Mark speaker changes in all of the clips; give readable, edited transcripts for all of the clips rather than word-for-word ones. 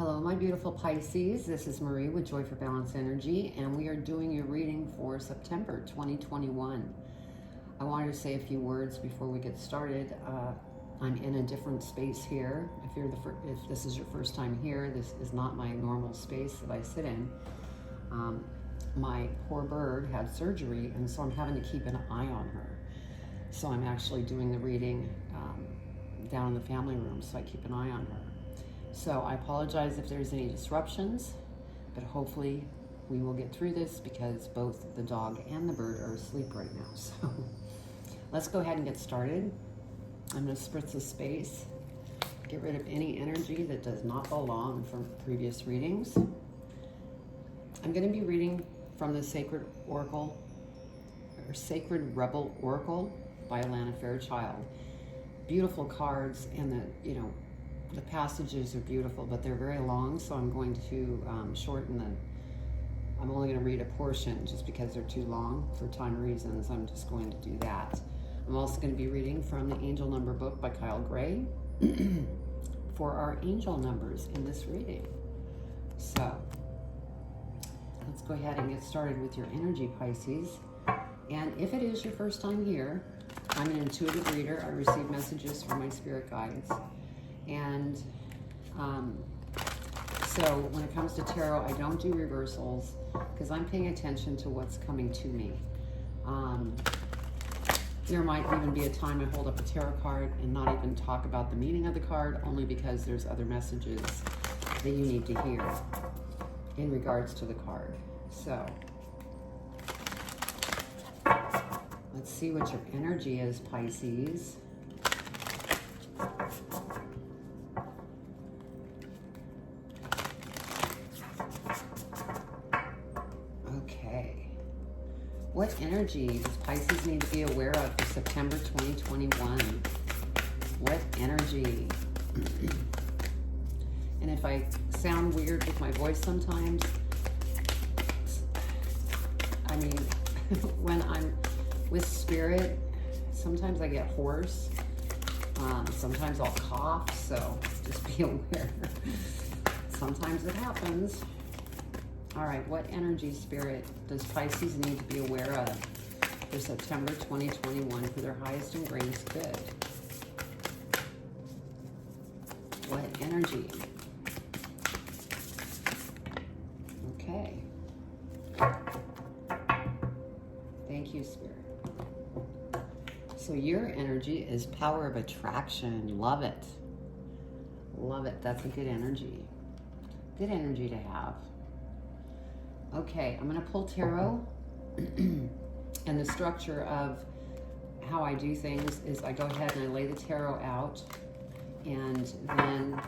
Speaker 1: Hello, my beautiful Pisces. This is Marie with Joy for Balance Energy, and we are doing your reading for September 2021. I wanted to say a few words before we get started. I'm in a different space here. If this is your first time here, this is not my normal space that I sit in. My poor bird had surgery, and so I'm having to keep an eye on her. So I'm actually doing the reading down in the family room, so I keep an eye on her. So I apologize if there's any disruptions, but hopefully we will get through this because both the dog and the bird are asleep right now. So let's go ahead and get started. I'm going to spritz the space, get rid of any energy that does not belong from previous readings. I'm going to be reading from the Sacred Oracle, or Sacred Rebel Oracle by Alana Fairchild. Beautiful cards, and the passages are beautiful, but they're very long, so I'm going to shorten them. I'm only going to read a portion just because they're too long for time reasons. I'm just going to do that. I'm also going to be reading from the Angel Number book by Kyle Gray for our angel numbers in this reading. So let's go ahead and get started with your energy, Pisces. And if it is your first time here, I'm an intuitive reader. I receive messages from my spirit guides. And so when it comes to tarot, I don't do reversals because I'm paying attention to what's coming to me. There might even be a time I hold up a tarot card and not even talk about the meaning of the card, only because there's other messages that you need to hear in regards to the card. So let's see what your energy is, Pisces. Okay. What energy does Pisces need to be aware of for September 2021? What energy? And if I sound weird with my voice sometimes, I mean, when I'm with spirit, sometimes I get hoarse. Sometimes I'll cough, so just be aware. Sometimes it happens. All right, what energy, spirit, does Pisces need to be aware of for September 2021 for their highest and greatest good? What energy? Okay. Thank you, spirit. So your energy is power of attraction. Love it. Love it. That's a good energy. Good energy to have. Okay, I'm going to pull tarot. And the structure of how I do things is I go ahead and I lay the tarot out. And then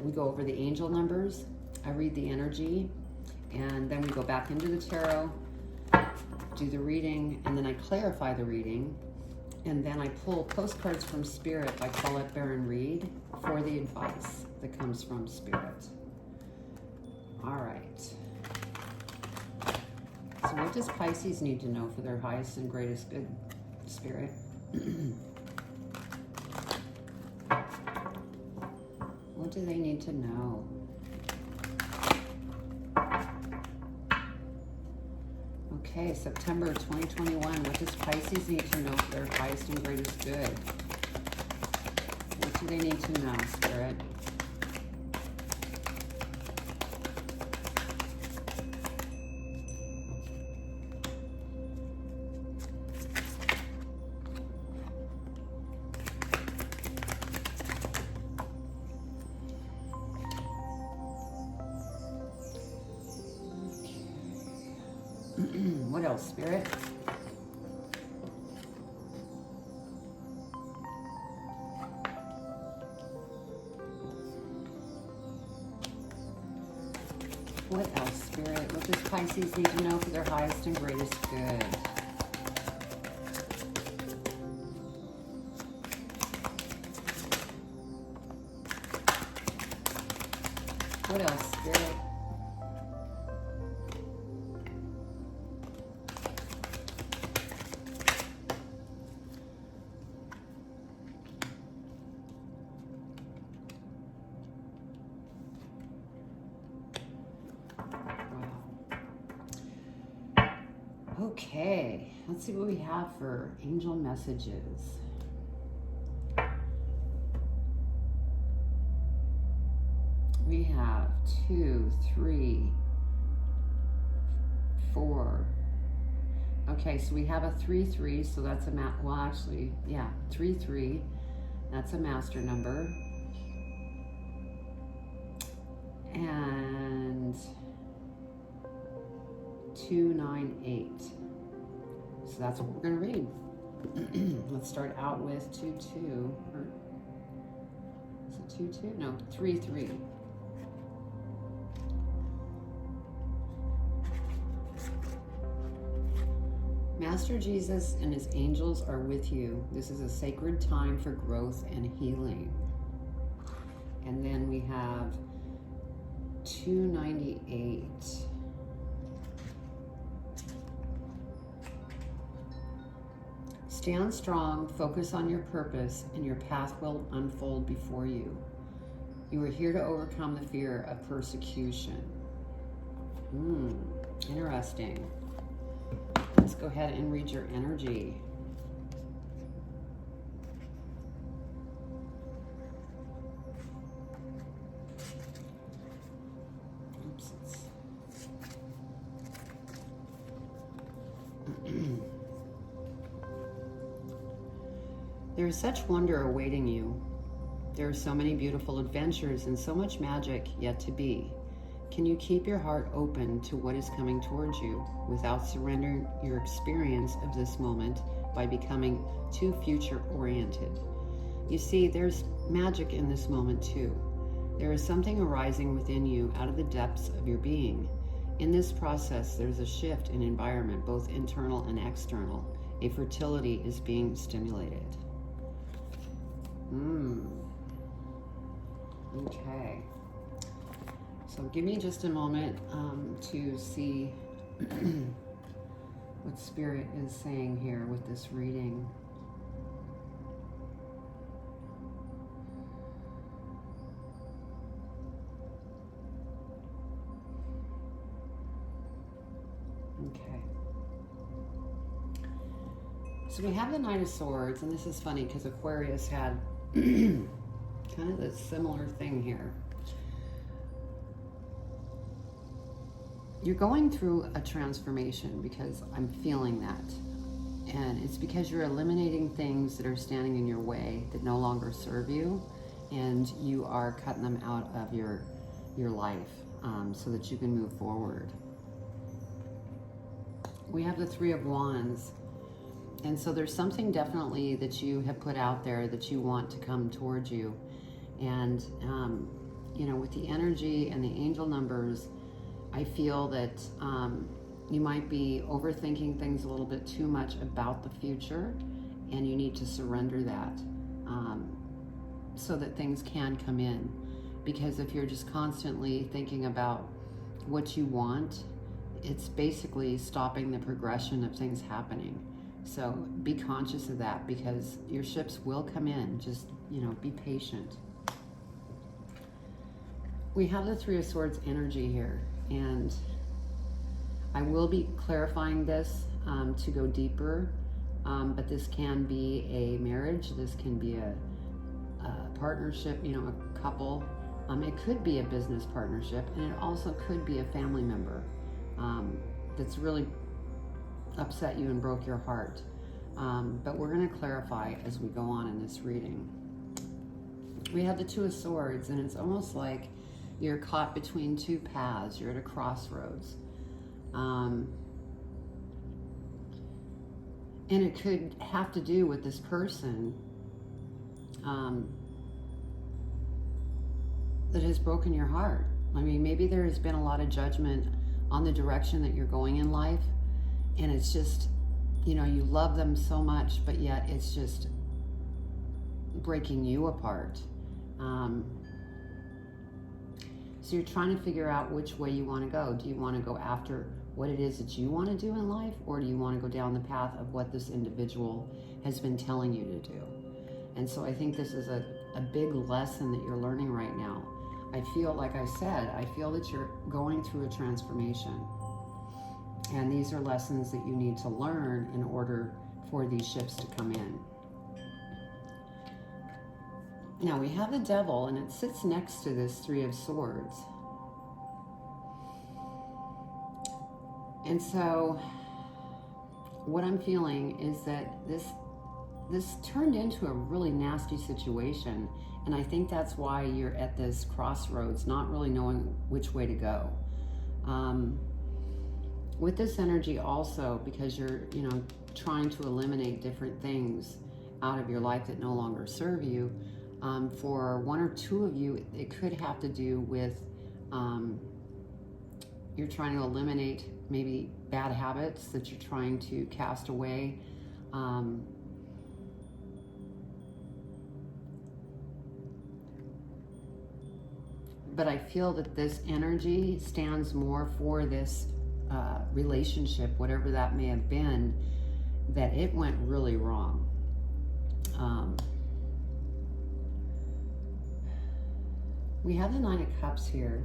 Speaker 1: we go over the angel numbers. I read the energy. And then we go back into the tarot, do the reading, and then I clarify the reading. And then I pull postcards from Spirit by Colette Baron Reed for the advice that comes from Spirit. All right. So what does Pisces need to know for their highest and greatest good, Spirit? What do they need to know? Okay, September 2021. What does Pisces need to know for their highest and greatest good? What do they need to know, Spirit? What else, Spirit? What else, Spirit? What does Pisces need to know for their highest and greatest good? What else, Spirit? Okay, let's see what we have for angel messages. We have 2, 3, 4. Okay, so we have a 3-3, so that's a well, actually, yeah, 3-3. That's a master number. And 2-9-8. So that's what we're going to read. Let's start out with 2-2. Or is it 2-2? No, 3-3. Master Jesus and his angels are with you. This is a sacred time for growth and healing. And then we have 298. Stand strong, focus on your purpose, and your path will unfold before you. You are here to overcome the fear of persecution. Interesting. Let's go ahead and read your energy. Oops. There is such wonder awaiting you. There are so many beautiful adventures and so much magic yet to be. Can you keep your heart open to what is coming towards you without surrendering your experience of this moment by becoming too future-oriented? You see, there's magic in this moment too. There is something arising within you out of the depths of your being. In this process, there's a shift in environment, both internal and external. A fertility is being stimulated. Okay. So give me just a moment to see what Spirit is saying here with this reading. Okay. So we have the Knight of Swords, and this is funny because Aquarius had kind of a similar thing here. You're going through a transformation because I'm feeling that. And it's because you're eliminating things that are standing in your way that no longer serve you, and you are cutting them out of your life so that you can move forward. We have the Three of Wands. And so there's something definitely that you have put out there that you want to come towards you. And, you know, with the energy and the angel numbers, I feel that you might be overthinking things a little bit too much about the future, and you need to surrender that so that things can come in. Because if you're just constantly thinking about what you want, it's basically stopping the progression of things happening. So be conscious of that, because your ships will come in. Just, you know, be patient. We have the Three of Swords energy here, and I will be clarifying this to go deeper, but this can be a marriage, this can be a partnership, you know, a couple. It could be a business partnership, and it also could be a family member that's really upset you and broke your heart. But we're going to clarify as we go on in this reading. We have the Two of Swords, and it's almost like you're caught between two paths. You're at a crossroads. And it could have to do with this person that has broken your heart. I mean, maybe there has been a lot of judgment on the direction that you're going in life, and it's just, you know, you love them so much, but yet it's just breaking you apart. So you're trying to figure out which way you want to go. Do you want to go after what it is that you want to do in life, or do you want to go down the path of what this individual has been telling you to do? And so I think this is a big lesson that you're learning right now. I feel, like I said, I feel that you're going through a transformation. And these are lessons that you need to learn in order for these shifts to come in. Now we have the Devil, and it sits next to this Three of Swords. And so what I'm feeling is that this turned into a really nasty situation, and I think that's why you're at this crossroads, not really knowing which way to go. With this energy also, because you're, trying to eliminate different things out of your life that no longer serve you, for one or two of you, it could have to do with you're trying to eliminate maybe bad habits that you're trying to cast away. But I feel that this energy stands more for this relationship, whatever that may have been, that it went really wrong. We have the Nine of Cups here.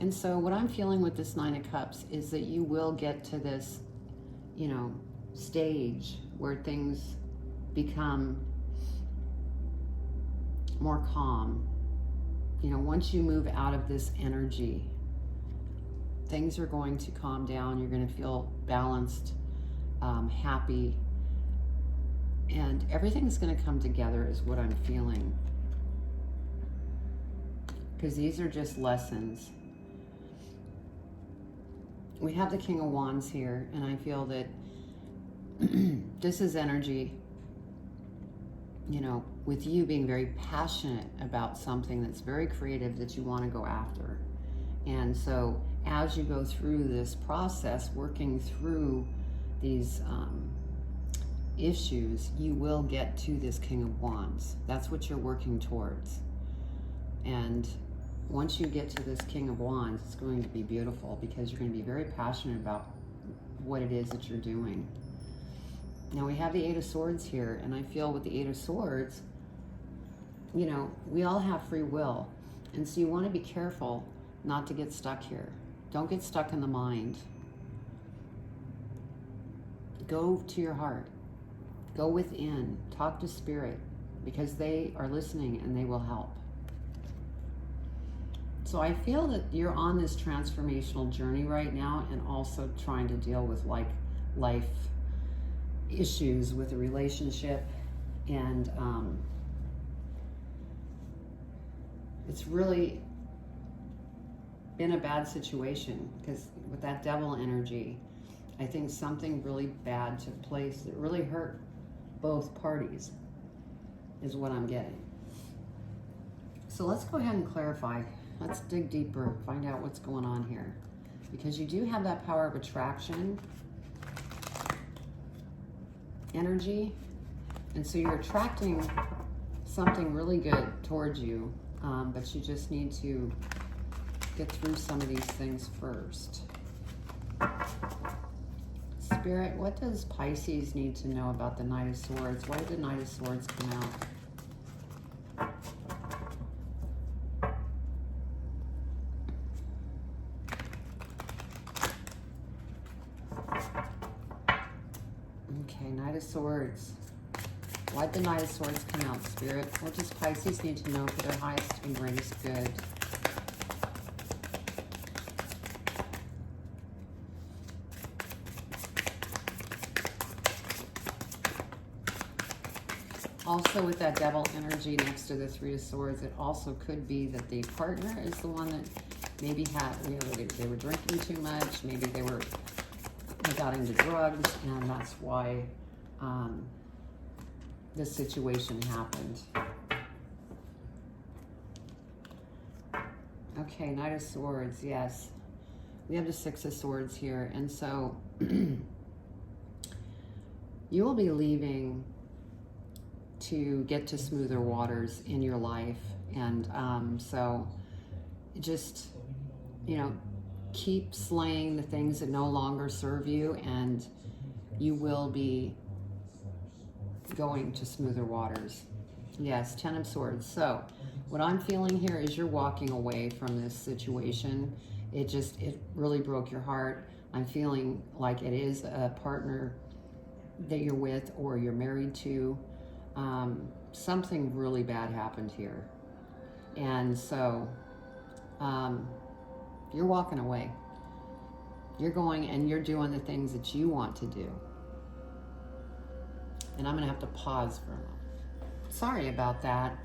Speaker 1: And so what I'm feeling with this Nine of Cups is that you will get to this, stage where things become more calm. Once you move out of this energy, things are going to calm down. You're going to feel balanced, happy, and everything's going to come together is what I'm feeling. Because these are just lessons. We have the King of Wands here, and I feel that this is energy, with you being very passionate about something that's very creative that you want to go after. And so as you go through this process, working through these issues, you will get to this King of Wands. That's what you're working towards. And once you get to this King of Wands, it's going to be beautiful because you're going to be very passionate about what it is that you're doing. Now we have the Eight of Swords here, and I feel with the Eight of Swords, we all have free will. And so you want to be careful not to get stuck here. Don't get stuck in the mind. Go to your heart. Go within. Talk to Spirit, because they are listening and they will help. So I feel that you're on this transformational journey right now, and also trying to deal with life issues with a relationship, and it's really been a bad situation, because with that Devil energy, I think something really bad took place that really hurt both parties, is what I'm getting. So let's go ahead and clarify. Let's dig deeper, find out what's going on here, because you do have that power of attraction energy, and so you're attracting something really good towards you, but you just need to get through some of these things first. Spirit, what does Pisces need to know about the Knight of Swords? Why did the Knight of Swords come out? Okay, Knight of Swords. Why'd the Knight of Swords come out, Spirit? What does Pisces need to know for their highest and greatest good? Also with that Devil energy next to the Three of Swords, it also could be that the partner is the one that maybe had, they were drinking too much, maybe they got into drugs, and that's why this situation happened. Okay, Knight of Swords, yes. We have the Six of Swords here, and so you will be leaving to get to smoother waters in your life, and so just, keep slaying the things that no longer serve you, and you will be going to smoother waters. Yes, Ten of Swords. So what I'm feeling here is you're walking away from this situation. it really broke your heart. I'm feeling like it is a partner that you're with or you're married to. Something really bad happened here. And so you're walking away. You're going and you're doing the things that you want to do. And I'm going to have to pause for a moment. Sorry about that.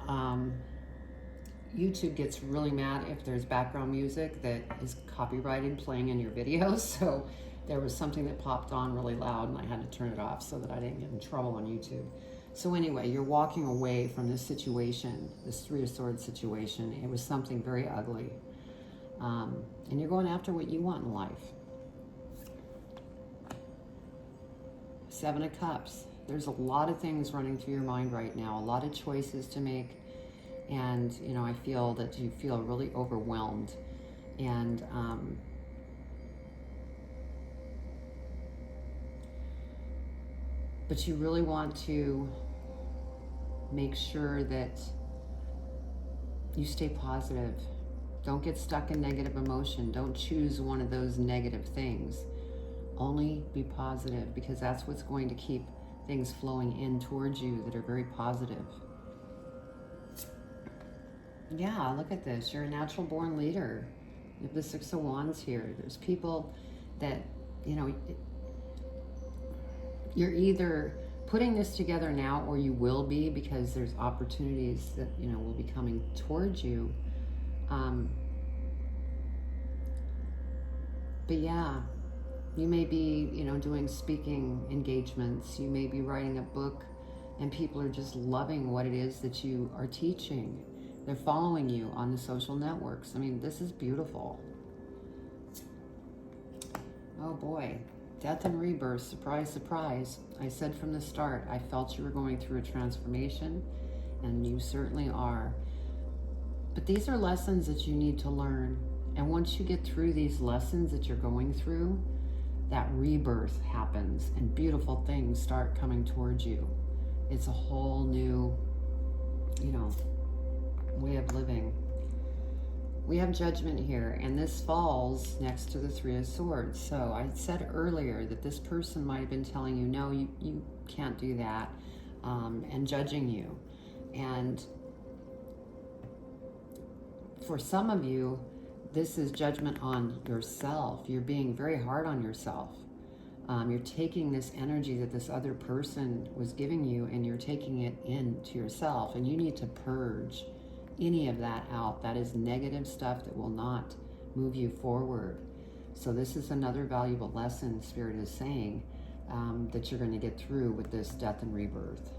Speaker 1: YouTube gets really mad if there's background music that is copyrighted playing in your videos. So there was something that popped on really loud and I had to turn it off so that I didn't get in trouble on YouTube. So anyway, you're walking away from this situation, this Three of Swords situation. It was something very ugly. And you're going after what you want in life. Seven of Cups. There's a lot of things running through your mind right now, a lot of choices to make. And, you know, I feel that you feel really overwhelmed. And but you really want to make sure that you stay positive. Don't get stuck in negative emotion. Don't choose one of those negative things. Only be positive, because that's what's going to keep things flowing in towards you that are very positive. Yeah, look at this. You're a natural born leader. You have the Six of Wands here. There's people that, you know, you're either putting this together now or you will be, because there's opportunities that, you know, will be coming towards you. But yeah, you may be, you know, doing speaking engagements. You may be writing a book and people are just loving what it is that you are teaching. They're following you on the social networks. I mean, this is beautiful. Oh boy, death and rebirth, surprise, surprise. I said from the start, I felt you were going through a transformation, and you certainly are. But these are lessons that you need to learn. And once you get through these lessons that you're going through, that rebirth happens and beautiful things start coming towards you. It's a whole new, you know, way of living. We have Judgment here, and this falls next to the Three of Swords. So I said earlier that this person might have been telling you, no, you can't do that, and judging you. And for some of you, this is judgment on yourself. You're being very hard on yourself. You're taking this energy that this other person was giving you and you're taking it into yourself, and you need to purge any of that out. That is negative stuff that will not move you forward. So this is another valuable lesson Spirit is saying that you're going to get through with this death and rebirth.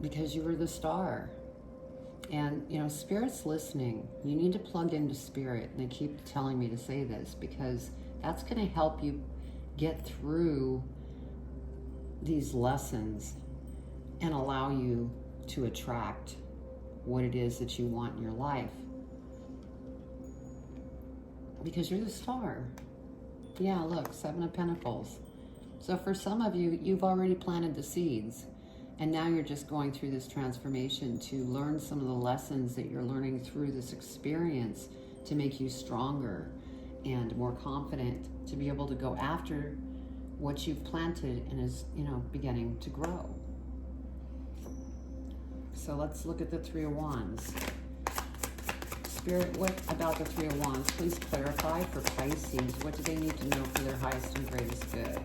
Speaker 1: Because you were the star. And, you know, Spirit's listening. You need to plug into Spirit. And they keep telling me to say this because that's going to help you get through these lessons and allow you to attract what it is that you want in your life. Because you're the star. Yeah, look, Seven of Pentacles. So for some of you, you've already planted the seeds. And now you're just going through this transformation to learn some of the lessons that you're learning through this experience to make you stronger and more confident to be able to go after what you've planted and is, you know, beginning to grow. So let's look at the Three of Wands. Spirit, what about the Three of Wands? Please clarify for Pisces. What do they need to know for their highest and greatest good?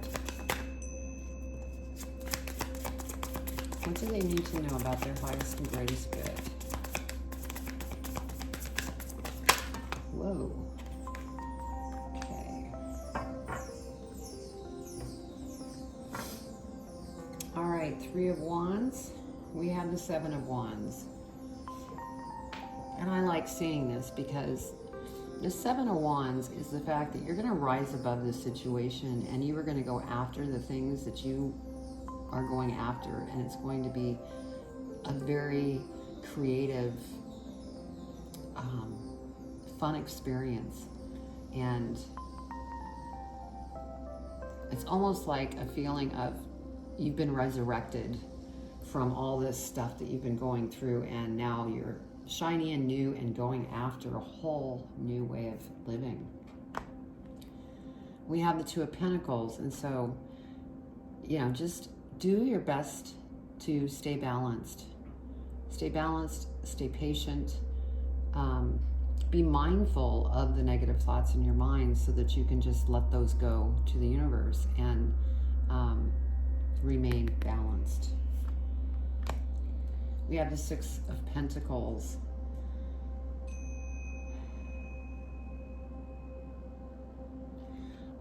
Speaker 1: What do they need to know about their highest and greatest good? Whoa. Okay. All right, Three of Wands. We have the Seven of Wands. And I like seeing this because the Seven of Wands is the fact that you're going to rise above this situation and you are going to go after the things that you are going after, and it's going to be a very creative, fun experience. And it's almost like a feeling of you've been resurrected from all this stuff that you've been going through, and now you're shiny and new and going after a whole new way of living. We have the Two of Pentacles, and so, you know, just do your best to stay balanced. Stay balanced, stay patient. Be mindful of the negative thoughts in your mind so that you can just let those go to the universe and remain balanced. We have the Six of Pentacles.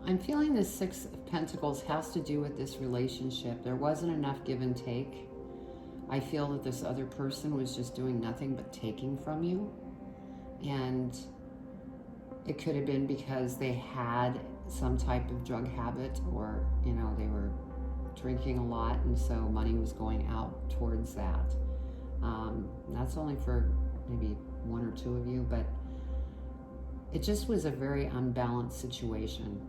Speaker 1: I'm feeling this Six of Pentacles has to do with this relationship. There wasn't enough give and take. I feel that this other person was just doing nothing but taking from you. And it could have been because they had some type of drug habit, or, you know, they were drinking a lot, and so money was going out towards that. That's only for maybe one or two of you, but it just was a very unbalanced situation.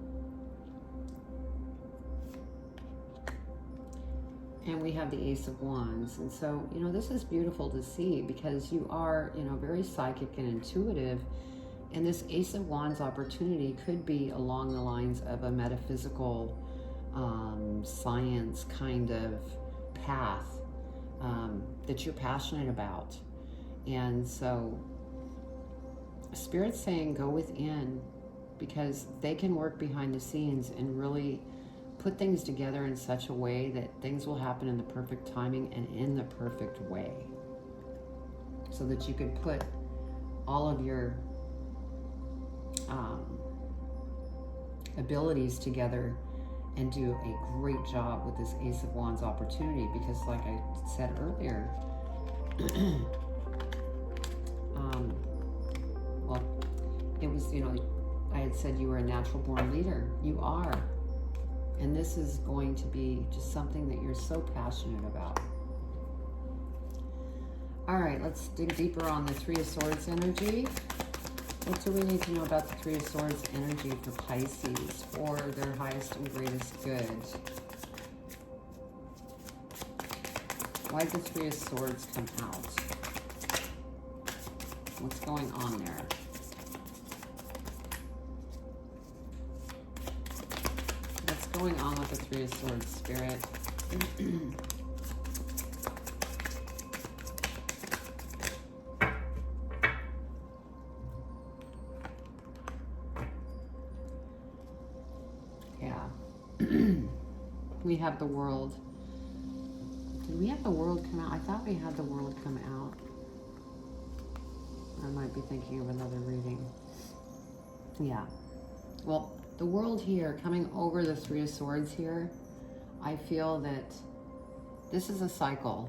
Speaker 1: And we have the Ace of Wands. And so, you know, this is beautiful to see because you are, you know, very psychic and intuitive. And this Ace of Wands opportunity could be along the lines of a metaphysical science kind of path that you're passionate about. And so Spirit's saying go within, because they can work behind the scenes and really put things together in such a way that things will happen in the perfect timing and in the perfect way, so that you could put all of your abilities together and do a great job with this Ace of Wands opportunity. Because like I said earlier, well, it was, you know, I had said you were a natural born leader. You are. And this is going to be just something that you're so passionate about. All right, let's dig deeper on the Three of Swords energy. What do we need to know about the Three of Swords energy for Pisces for their highest and greatest good? Why did the Three of Swords come out? What's going on there? What's going on with the Three of Swords, Spirit? Yeah. We have the World. Did we have the World come out? I thought we had the World come out. I might be thinking of another reading. Yeah. Well, the World here, coming over the Three of Swords here, I feel that this is a cycle.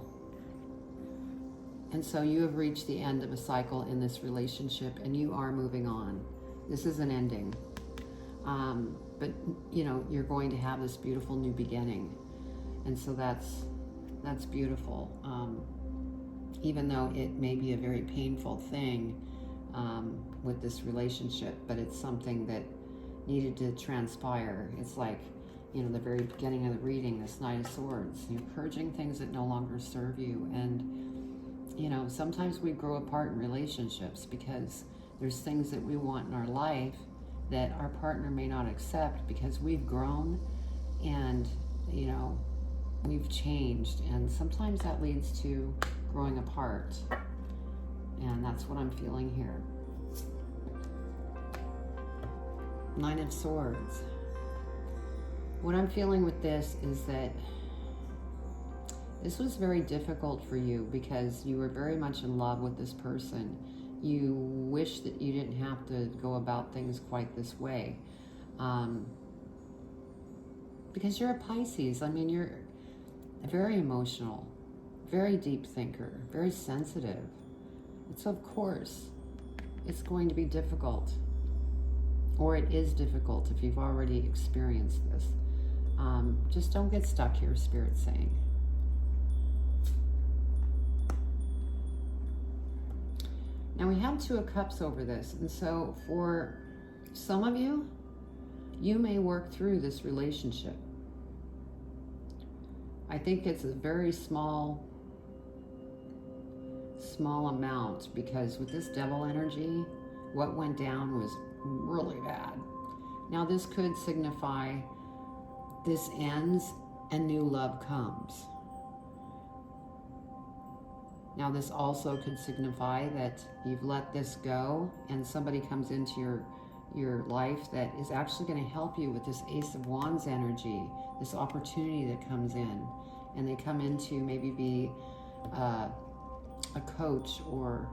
Speaker 1: And so you have reached the end of a cycle in this relationship and you are moving on. This is an ending. But, you know, you're going to have this beautiful new beginning. And so that's beautiful. Even though it may be a very painful thing with this relationship, but it's something that needed to transpire. It's like, you know, the very beginning of the reading, this Knight of Swords, you're purging things that no longer serve you. And, you know, sometimes we grow apart in relationships because there's things that we want in our life that our partner may not accept because we've grown and, you know, we've changed. And sometimes that leads to growing apart. And that's what I'm feeling here. Nine of Swords. What I'm feeling with this is that this was very difficult for you because you were very much in love with this person. You wish that you didn't have to go about things quite this way. Because you're a Pisces. I mean, you're very emotional, very deep thinker, very sensitive. And so, of course, it's going to be difficult. Or it is difficult if you've already experienced this. Just don't get stuck here, Spirit's saying. Now we have Two of Cups over this. And so for some of you, you may work through this relationship. I think it's a very small small amount, because with this devil energy, what went down was really bad. Now this could signify this ends and new love comes. Now this also could signify that you've let this go and somebody comes into your life that is actually going to help you with this Ace of Wands energy, this opportunity that comes in. And they come in to maybe be a coach, or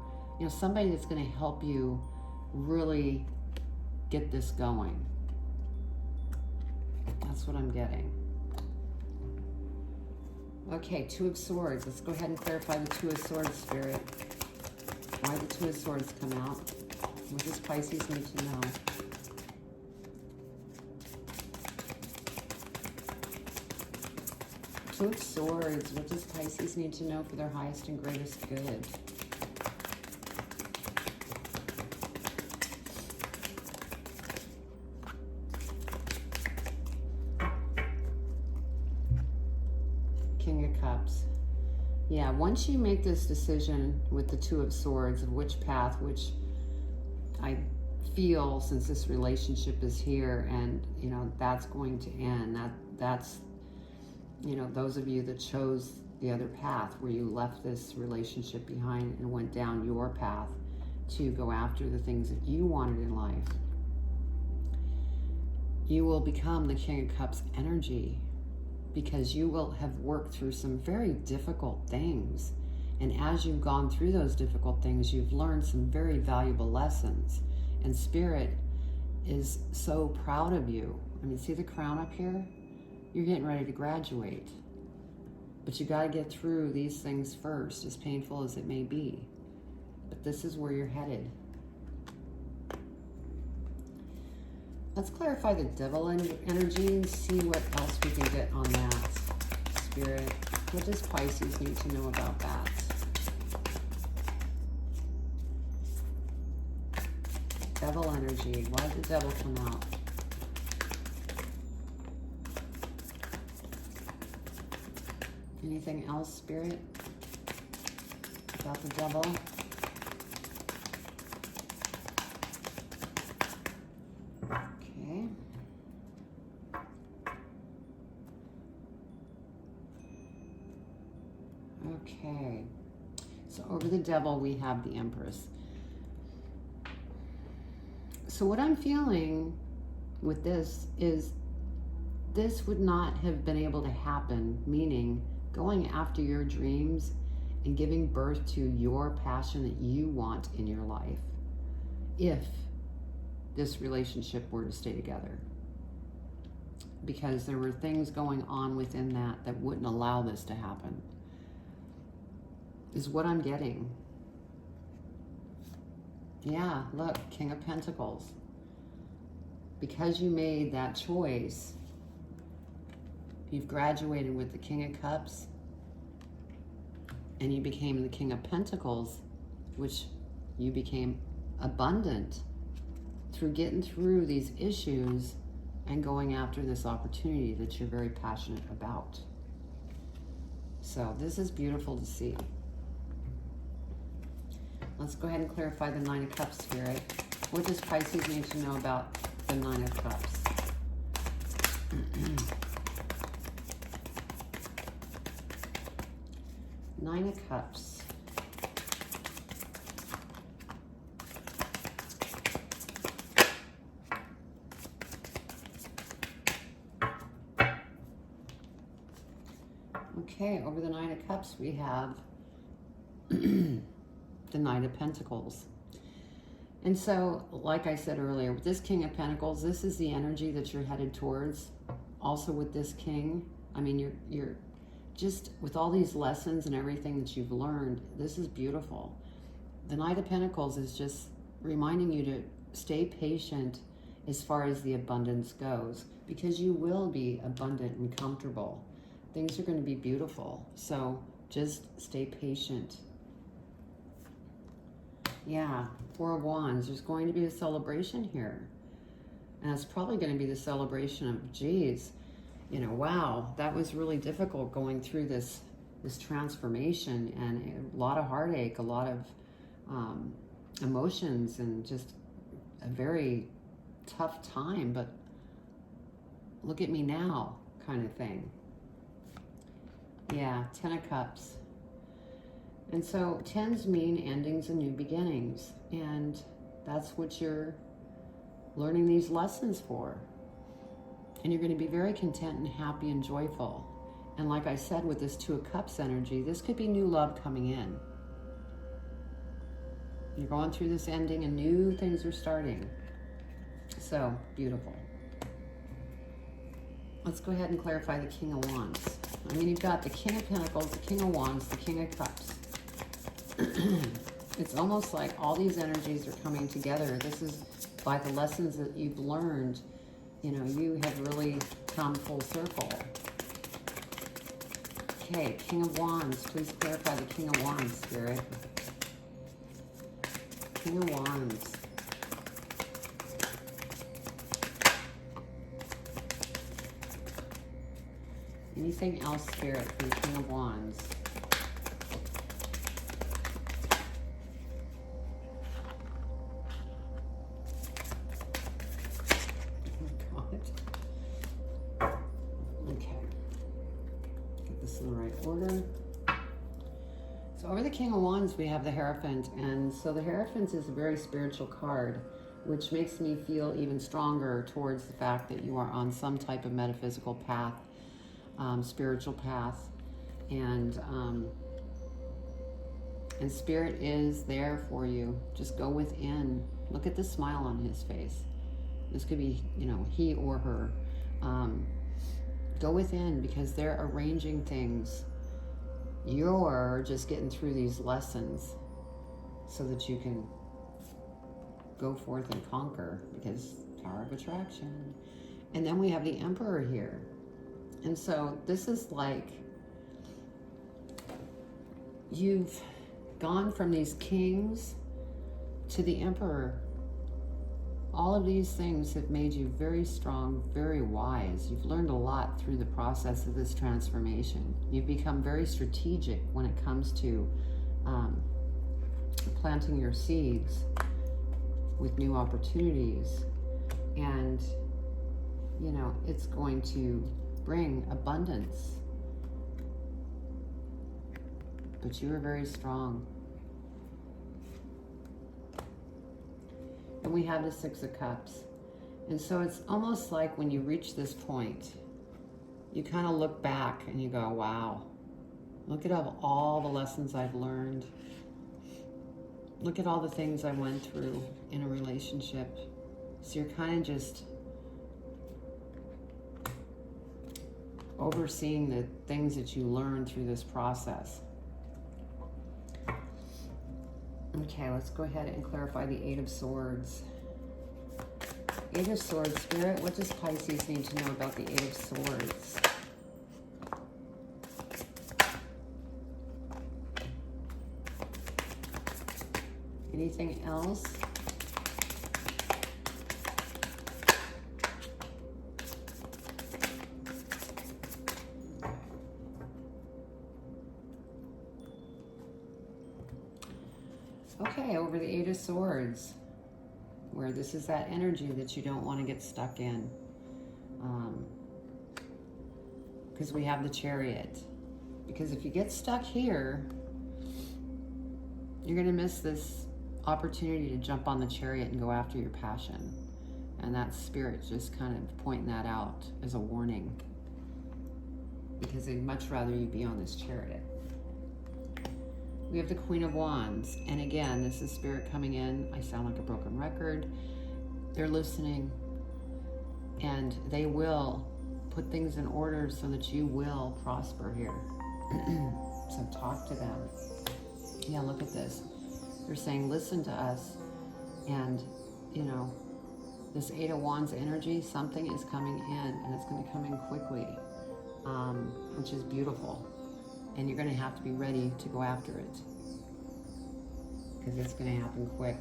Speaker 1: somebody that's going to help you really get this going. That's what I'm getting. Okay, Two of Swords. Let's go ahead and clarify the Two of Swords, Spirit. Why the Two of Swords come out? What does Pisces need to know? Two of Swords. What does Pisces need to know for their highest and greatest good? King of Cups. Yeah, once you make this decision with the Two of Swords of which path, which I feel, since this relationship is here and that's going to end, that's those of you that chose the other path where you left this relationship behind and went down your path to go after the things that you wanted in life, you will become the King of Cups energy, because you will have worked through some very difficult things. And as you've gone through those difficult things, you've learned some very valuable lessons. And Spirit is so proud of you. I mean, see the crown up here? You're getting ready to graduate. But you got to get through these things first, as painful as it may be. But this is where you're headed. Let's clarify the devil energy and see what else we can get on that. Spirit, what does Pisces need to know about that? Devil energy. Why did the devil come out? Anything else, Spirit, about the devil? Okay. Okay. So over the devil, we have the Empress. So what I'm feeling with this is this would not have been able to happen, meaning going after your dreams and giving birth to your passion that you want in your life, if this relationship were to stay together. Because there were things going on within that wouldn't allow this to happen, is what I'm getting. Yeah, look, King of Pentacles. Because you made that choice, you've graduated with the King of Cups, and you became the King of Pentacles, which you became abundant through getting through these issues and going after this opportunity that you're very passionate about. So this is beautiful to see. Let's go ahead and clarify the Nine of Cups, Spirit. What does Pisces need to know about the Nine of Cups? Nine of Cups. Okay, over the Nine of Cups, we have the Knight of Pentacles. And so, like I said earlier, with this King of Pentacles, this is the energy that you're headed towards. Also with this King, I mean, you're just, with all these lessons and everything that you've learned, this is beautiful. The Knight of Pentacles is just reminding you to stay patient as far as the abundance goes, because you will be abundant and comfortable. Things are going to be beautiful. So just stay patient. Yeah, Four of Wands. There's going to be a celebration here. And it's probably going to be the celebration of, geez, wow, that was really difficult going through this this transformation, and a lot of heartache, a lot of emotions, and just a very tough time, but look at me now kind of thing. Yeah, 10 of Cups. And so 10s mean endings and new beginnings, and that's what you're learning these lessons for. And you're going to be very content and happy and joyful. And like I said, with this 2 of Cups energy, this could be new love coming in. You're going through this ending and new things are starting. So, beautiful. Let's go ahead and clarify the King of Wands. I mean, you've got the King of Pentacles, the King of Wands, the King of Cups. It's almost like all these energies are coming together. This is by the lessons that you've learned. You know, you have really come full circle. Okay, King of Wands. Please clarify the King of Wands, Spirit. King of Wands. Anything else, Spirit, for the King of Wands? Oh, God. Okay. Get this in the right order. So over the King of Wands, we have the Hierophant. And so the Hierophant is a very spiritual card, which makes me feel even stronger towards the fact that you are on some type of metaphysical path. Spiritual path, and Spirit is there for you. Just go within. Look at the smile on his face. This could be, you know, he or her. Go within, because they're arranging things. You're just getting through these lessons so that you can go forth and conquer, because power of attraction. And then we have the Emperor here. And so this is like you've gone from these kings to the Emperor. All of these things have made you very strong, very wise. You've learned a lot through the process of this transformation. You've become very strategic when it comes to planting your seeds with new opportunities. And, you know, it's going to bring abundance. But you are very strong. And we have the 6 of Cups. And so it's almost like when you reach this point, you kind of look back and you go, wow, look at all the lessons I've learned. Look at all the things I went through in a relationship. So you're kind of just overseeing the things that you learned through this process. Okay, let's go ahead and clarify the 8 of Swords. 8 of Swords, Spirit, what does Pisces need to know about the 8 of Swords? Anything else? Okay, over the 8 of Swords, where this is that energy that you don't want to get stuck in. Because we have the Chariot. Because if you get stuck here, you're going to miss this opportunity to jump on the Chariot and go after your passion. And that Spirit's just kind of pointing that out as a warning. Because they'd much rather you be on this Chariot. We have the Queen of Wands. And again, this is Spirit coming in. I sound like a broken record. They're listening. And they will put things in order so that you will prosper here. So talk to them. Yeah, look at this. They're saying, listen to us. And, you know, this 8 of Wands energy, something is coming in. And it's going to come in quickly. Which is beautiful. And you're going to have to be ready to go after it. Because it's going to happen quick.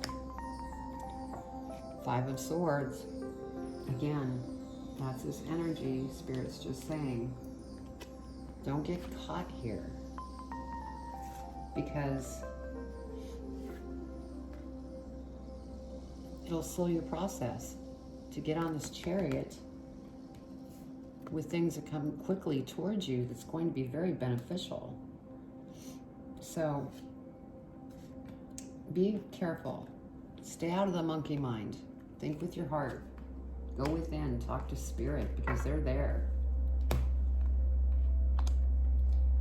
Speaker 1: 5 of Swords. Again, that's this energy. Spirit's just saying, don't get caught here. because it'll slow your process to get on this chariot with things that come quickly towards you that's going to be very beneficial. So be careful. Stay out of the monkey mind. Think with your heart. Go within, talk to spirit, because they're there.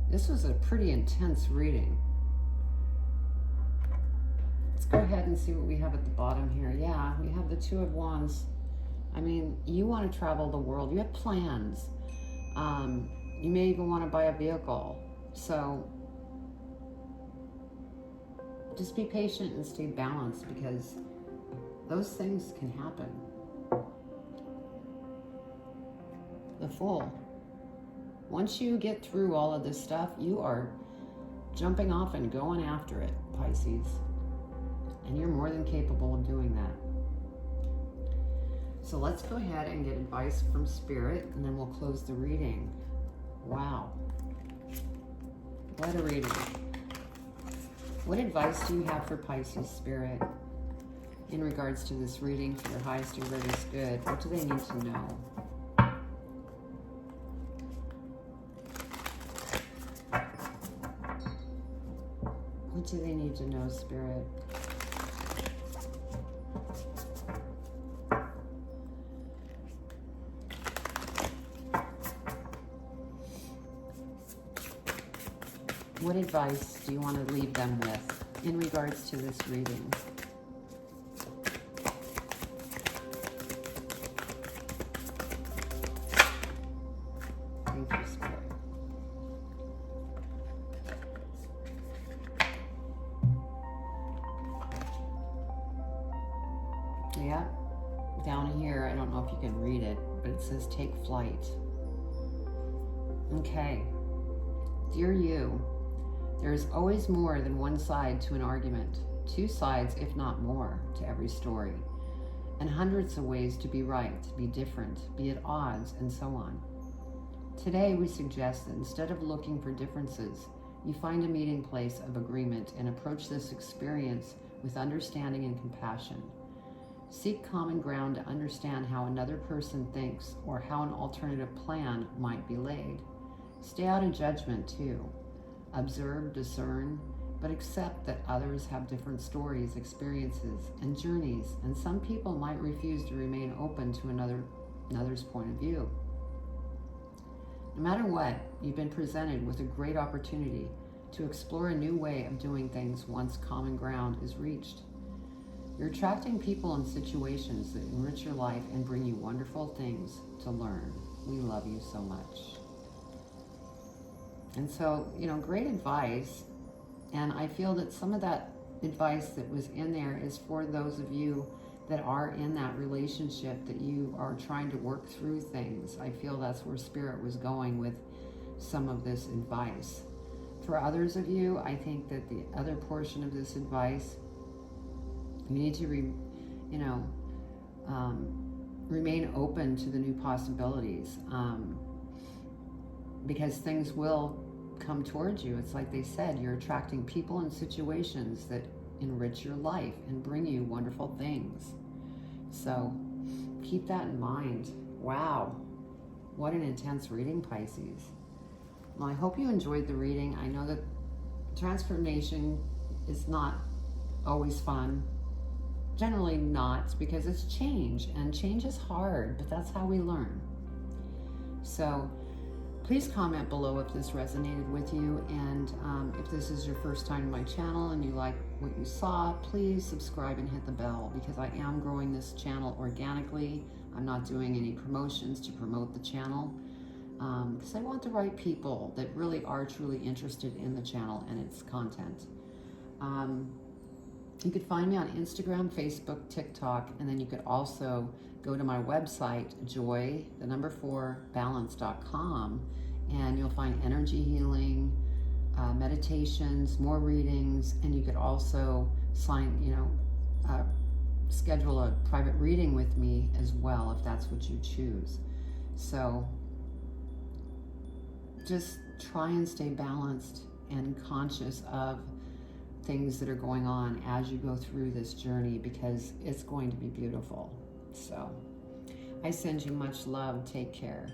Speaker 1: This was a pretty intense reading. Let's go ahead and see what we have at the bottom here. Yeah, we have the Two of Wands. I mean, you want to travel the world. You have plans. You may even want to buy a vehicle. So just be patient and stay balanced, because those things can happen. The Fool. Once you get through all of this stuff, you are jumping off and going after it, Pisces. And you're more than capable of doing that. So let's go ahead and get advice from Spirit, and then we'll close the reading. Wow. What a reading. What advice do you have for Pisces, Spirit, in regards to this reading for their highest and greatest good? What do they need to know? What do they need to know, Spirit? What advice do you want to leave them with in regards to this reading? Thank you, Spirit. Yeah, down here, I don't know if you can read it, but it says take flight. Okay. Dear you, there is always more than one side to an argument, two sides, if not more, to every story, and hundreds of ways to be right, be different, be at odds, and so on. Today, we suggest that instead of looking for differences, you find a meeting place of agreement and approach this experience with understanding and compassion. Seek common ground to understand how another person thinks or how an alternative plan might be laid. Stay out of judgment, too. Observe, discern, but accept that others have different stories, experiences, and journeys, and some people might refuse to remain open to another's point of view. No matter what, you've been presented with a great opportunity to explore a new way of doing things once common ground is reached. You're attracting people and situations that enrich your life and bring you wonderful things to learn. We love you so much. And so, great advice. And I feel that some of that advice that was in there is for those of you that are in that relationship, that you are trying to work through things. I feel that's where Spirit was going with some of this advice. For others of you, I think that the other portion of this advice, you need to remain open to the new possibilities, because things will come towards you. It's like they said, you're attracting people and situations that enrich your life and bring you wonderful things. So keep that in mind. Wow, what an intense reading, Pisces. Well, I hope you enjoyed the reading. I know that transformation is not always fun. Generally not, because it's change, and change is hard, but that's how we learn. So please comment below if this resonated with you, and if this is your first time to my channel and you like what you saw, please subscribe and hit the bell, because I am growing this channel organically. I'm not doing any promotions to promote the channel, because I want the right people that really are truly interested in the channel and its content. You could find me on Instagram, Facebook, TikTok, and then you could also go to my website, joy4balance.com, and you'll find energy healing, meditations, more readings, and you could also schedule a private reading with me as well, if that's what you choose. So just try and stay balanced and conscious of things that are going on as you go through this journey, because it's going to be beautiful. So I send you much love. Take care.